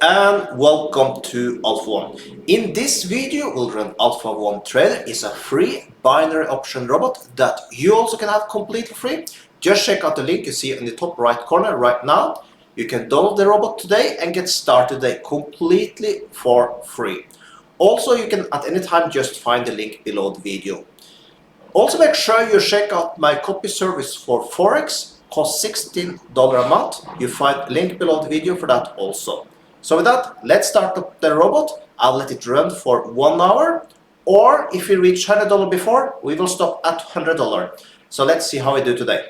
and welcome to Alpha 1. In this video we'll run Alpha 1 Trader. It's a free binary option robot that you also can have completely free. Just check out the link you see in the top right corner right now. You can download the robot today and get started today completely for free. Also, you can at any time just find the link below the video. Also, make sure you check out my copy service for Forex. Costs $16 a month. You find link below the video for that also. So with that, let's start up the robot. I'll let it run for 1 hour, or if we reach $100 before, we will stop at $100. So let's see how we do today.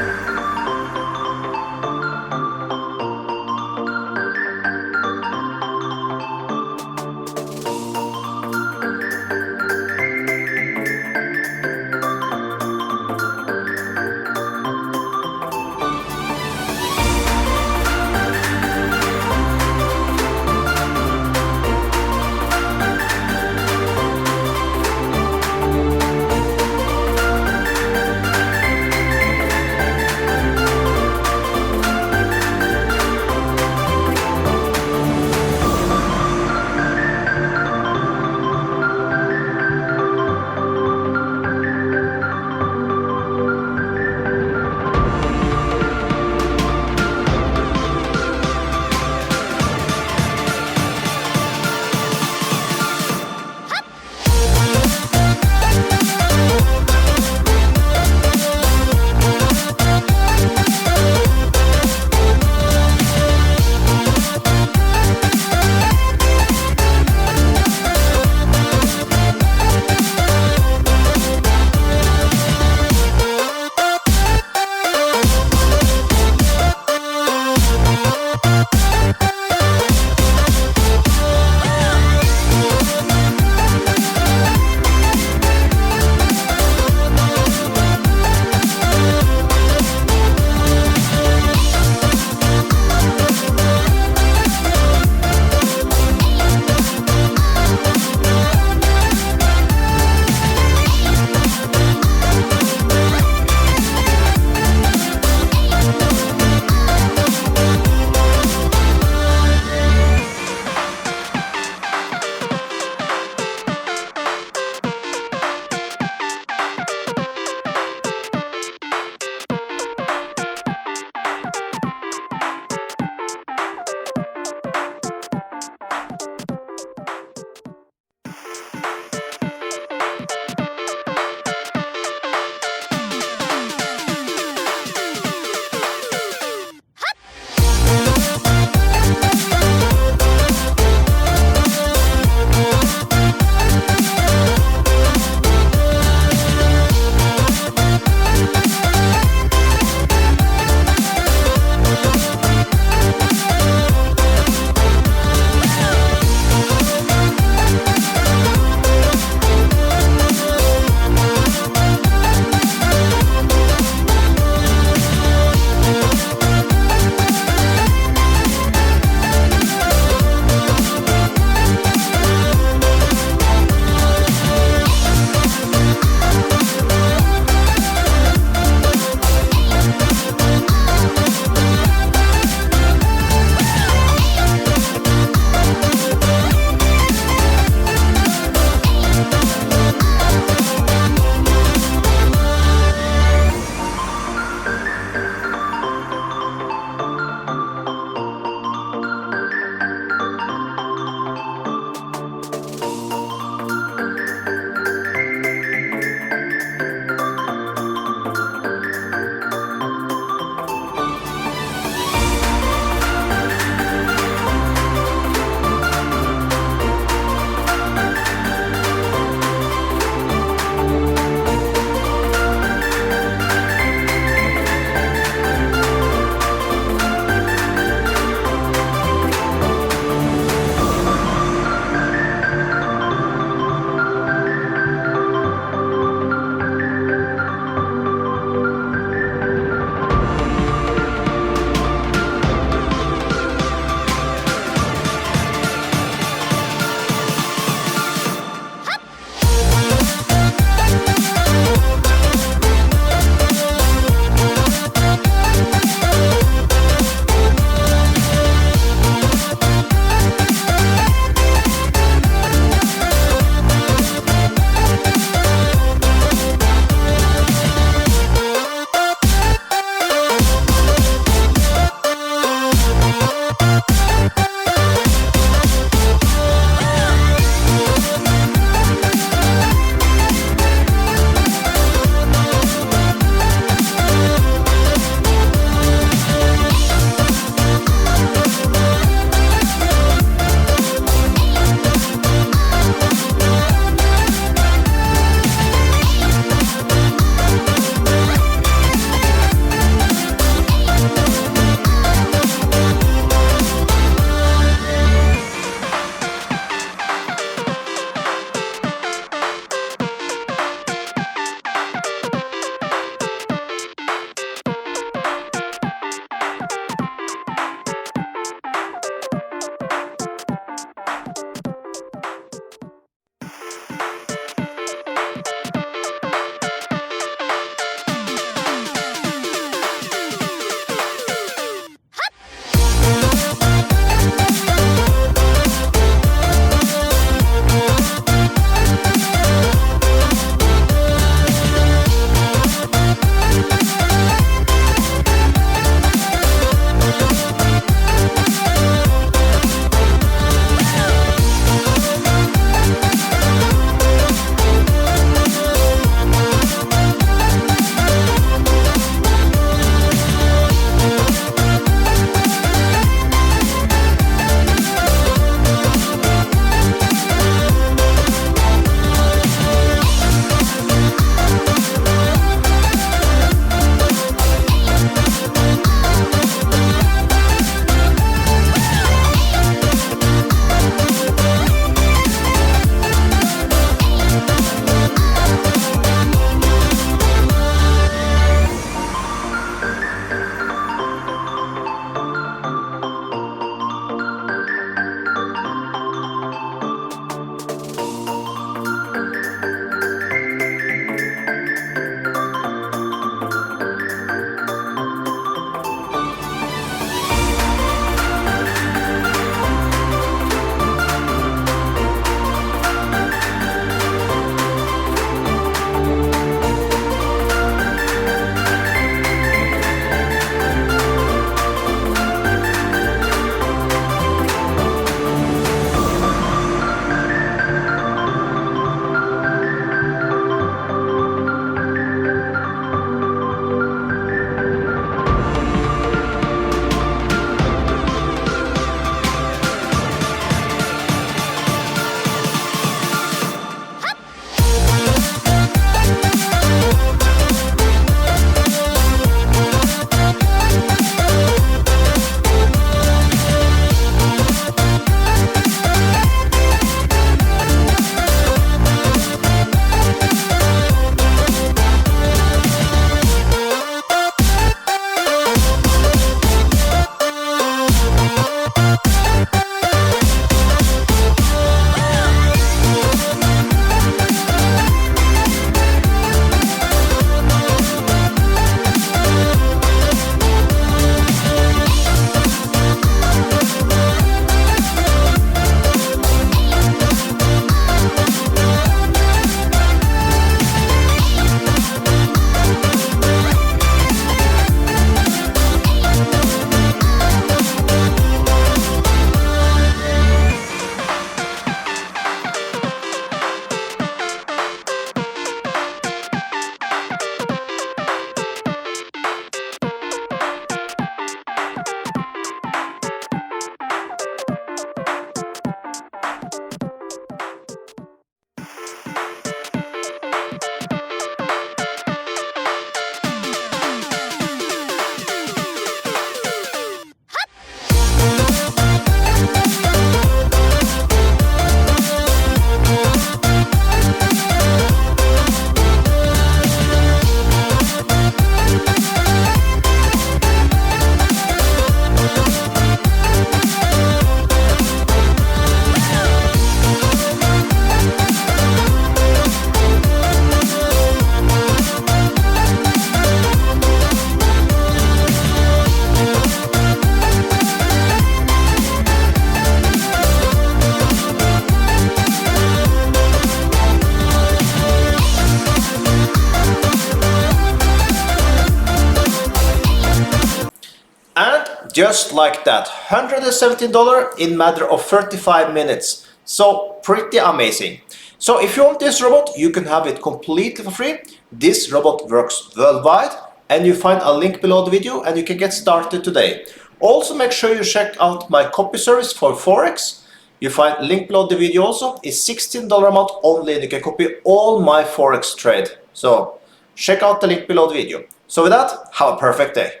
just like that. $117 in matter of 35 minutes. So pretty amazing. So if you want this robot, you can have it completely for free. This robot works worldwide, and you find a link below the video and you can get started today. Also make sure you check out my copy service for Forex. You find link below the video also. It's $16 a month only, and you can copy all my Forex trade. So check out the link below the video. So with that, have a perfect day.